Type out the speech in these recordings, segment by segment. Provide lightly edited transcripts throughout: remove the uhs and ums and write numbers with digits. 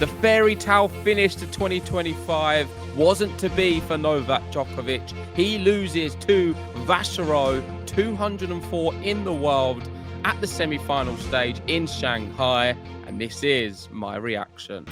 The fairy tale finish to 2025 wasn't to be for Novak Djokovic. He loses to Vacherot, 204 in the world, at the semi-final stage in Shanghai. And this is my reaction.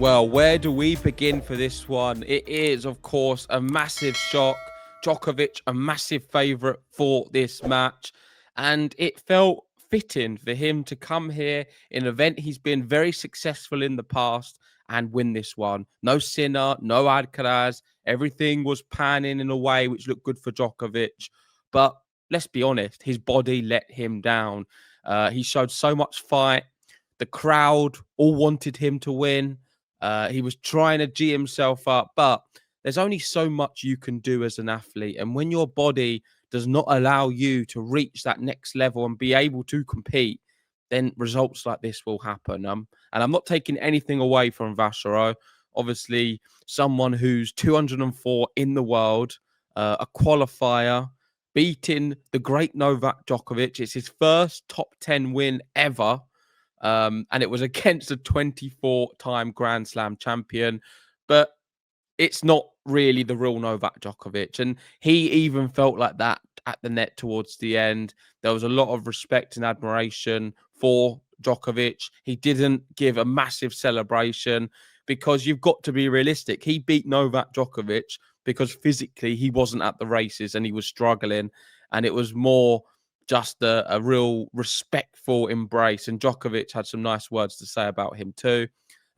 Well, where do we begin for this one? It is, of course, a massive shock. Djokovic, a massive favourite for this match. And it felt fitting for him to come here in an event he's been very successful in the past and win this one. No Sinner, no Alcaraz. Everything was panning in a way which looked good for Djokovic. But let's be honest, his body let him down. He showed so much fight. The crowd all wanted him to win. He was trying to G himself up, but there's only so much you can do as an athlete. And when your body does not allow you to reach that next level and be able to compete, then results like this will happen. And I'm not taking anything away from Vacherot. Obviously, someone who's 204 in the world, a qualifier, beating the great Novak Djokovic. It's his first top 10 win ever. And it was against a 24-time Grand Slam champion. But it's not really the real Novak Djokovic. And he even felt like that at the net towards the end. There was a lot of respect and admiration for Djokovic. He didn't give a massive celebration because you've got to be realistic. He beat Novak Djokovic because physically he wasn't at the races and he was struggling. And it was more just a real respectful embrace. And Djokovic had some nice words to say about him too.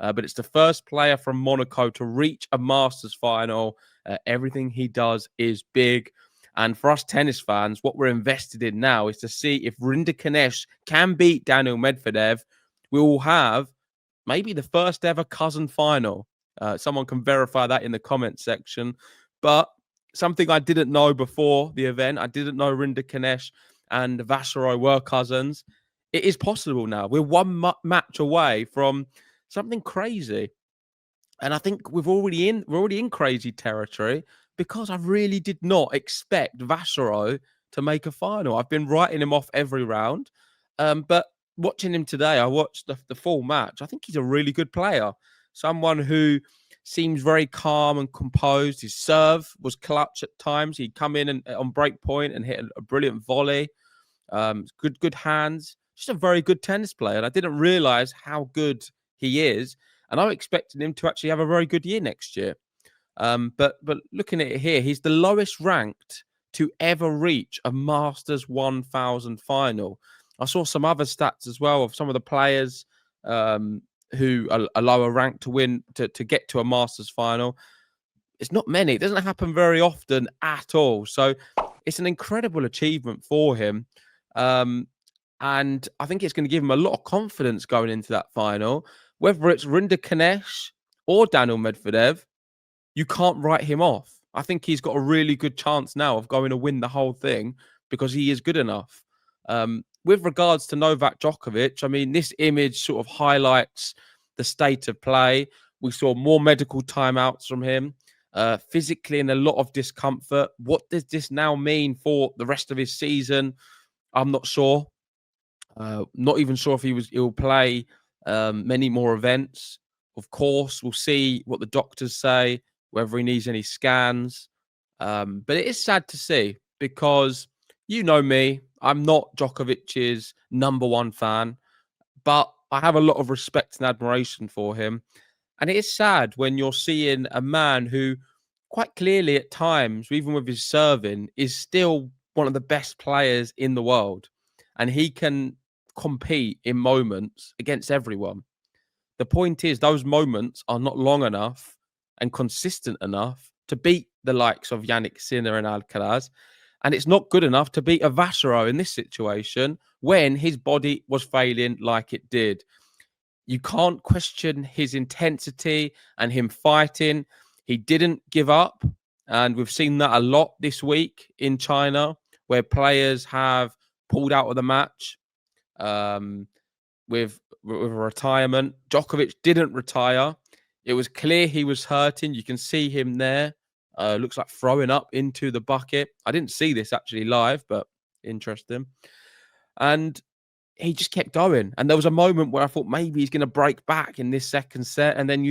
But it's the first player from Monaco to reach a Masters final. Everything he does is big. And for us tennis fans, what we're invested in now is to see if Rinderknech can beat Daniil Medvedev. We will have maybe the first ever cousin final. Someone can verify that in the comment section. But something I didn't know before the event, I didn't know Rinderknech and Vacherot were cousins. It is possible now. We're one match away from something crazy. And I think we're already in crazy territory because I really did not expect Vacherot to make a final. I've been writing him off every round. But watching him today, I watched the full match. I think he's a really good player. Someone who seems very calm and composed. His serve was clutch at times. He'd come in and on break point and hit a brilliant volley. Good hands. Just a very good tennis player. And I didn't realize how good he is, and I'm expecting him to actually have a very good year next year. But looking at it here, he's the lowest ranked to ever reach a Masters 1000 final. I saw some other stats as well of some of the players who are lower ranked to win to get to a Masters final. It's not many. It doesn't happen very often at all. So it's an incredible achievement for him. And I think it's going to give him a lot of confidence going into that final. Whether it's Rinderknech or Daniil Medvedev, you can't write him off. I think he's got a really good chance now of going to win the whole thing because he is good enough. With regards to Novak Djokovic, I mean, this image sort of highlights the state of play. We saw more medical timeouts from him, physically in a lot of discomfort. What does this now mean for the rest of his season? I'm not sure. Not even sure if he'll play many more events. Of course, we'll see what the doctors say, whether he needs any scans. But it is sad to see because you know me, I'm not Djokovic's number one fan, but I have a lot of respect and admiration for him. And it is sad when you're seeing a man who quite clearly at times, even with his serving, is still one of the best players in the world. And he can compete in moments against everyone. The point is, those moments are not long enough and consistent enough to beat the likes of Yannick Sinner and Alcaraz. And it's not good enough to beat a Vacherot in this situation when his body was failing like it did. You can't question his intensity and him fighting. He didn't give up. And we've seen that a lot this week in China, where players have pulled out of the match with a retirement. Djokovic didn't retire. It was clear he was hurting. You can see him there. Looks like throwing up into the bucket. I didn't see this actually live, but interesting. And he just kept going. And there was a moment where I thought maybe he's going to break back in this second set. And then,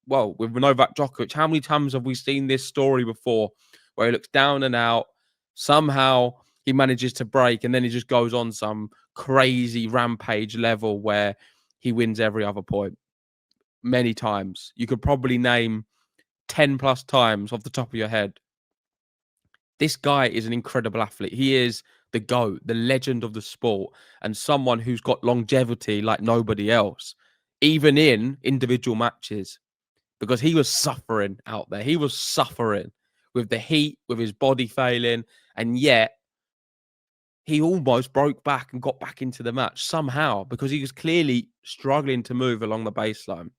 well, with Novak Djokovic, how many times have we seen this story before where he looks down and out, somehow he manages to break, and then he just goes on some crazy rampage level where he wins every other point many times. You could probably name 10 plus times off the top of your head. This guy is an incredible athlete. He is the GOAT, the legend of the sport, and someone who's got longevity like nobody else, even in individual matches, because he was suffering out there. He was suffering with the heat, with his body failing, and yet he almost broke back and got back into the match somehow because he was clearly struggling to move along the baseline.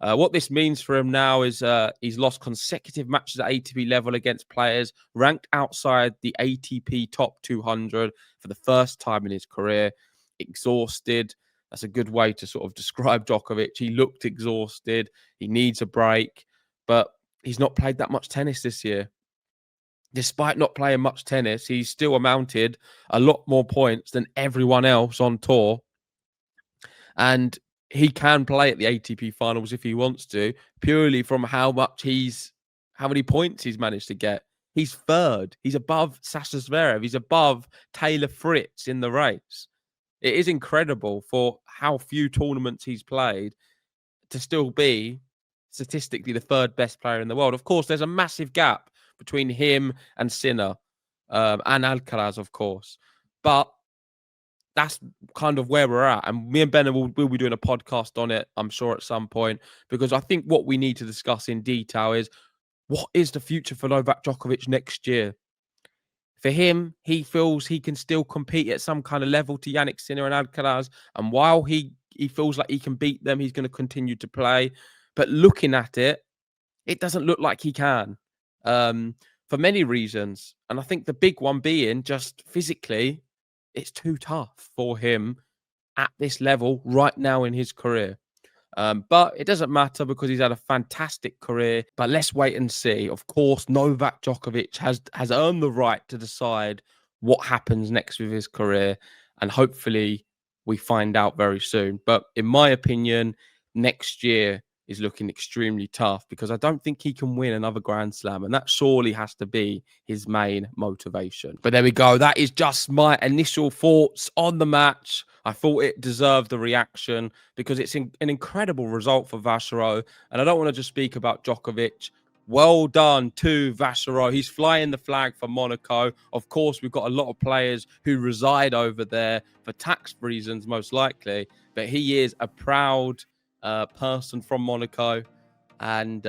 What this means for him now is he's lost consecutive matches at ATP level against players ranked outside the ATP top 200 for the first time in his career. Exhausted. That's a good way to sort of describe Djokovic. He looked exhausted. He needs a break, but he's not played that much tennis this year. Despite not playing much tennis, he's still amounted a lot more points than everyone else on tour. And he can play at the ATP finals if he wants to, purely from how many points he's managed to get. He's third. He's above Sasha Zverev. He's above Taylor Fritz in the race. It is incredible for how few tournaments he's played to still be statistically the third best player in the world. Of course, there's a massive gap between him and Sinner and Alcaraz, of course. But that's kind of where we're at. And me and Ben will be doing a podcast on it, I'm sure, at some point, because I think what we need to discuss in detail is what is the future for Novak Djokovic next year? For him, he feels he can still compete at some kind of level to Jannik Sinner and Alcaraz. And while he feels like he can beat them, he's going to continue to play. But looking at it, it doesn't look like he can for many reasons. And I think the big one being just physically, it's too tough for him at this level right now in his career. But it doesn't matter because he's had a fantastic career. But let's wait and see. Of course, Novak Djokovic has earned the right to decide what happens next with his career. And hopefully we find out very soon. But in my opinion, next year is looking extremely tough because I don't think he can win another Grand Slam. And that surely has to be his main motivation. But there we go. That is just my initial thoughts on the match. I thought it deserved the reaction because it's an incredible result for Vacherot. And I don't want to just speak about Djokovic. Well done to Vacherot. He's flying the flag for Monaco. Of course, we've got a lot of players who reside over there for tax reasons, most likely. But he is a proud person from Monaco. And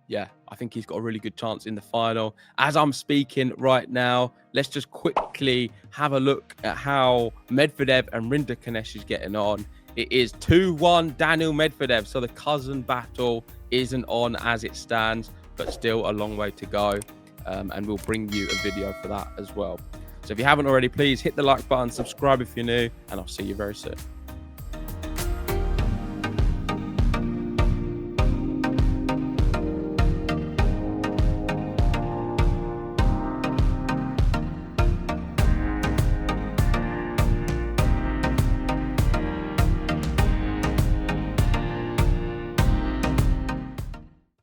yeah, I think he's got a really good chance in the final. As I'm speaking right now, let's just quickly have a look at how Medvedev and Rinderknecht is getting on. It is 2-1 Daniil Medvedev. So the cousin battle isn't on as it stands, but still a long way to go. And we'll bring you a video for that as well. So if you haven't already, please hit the like button, subscribe if you're new, and I'll see you very soon.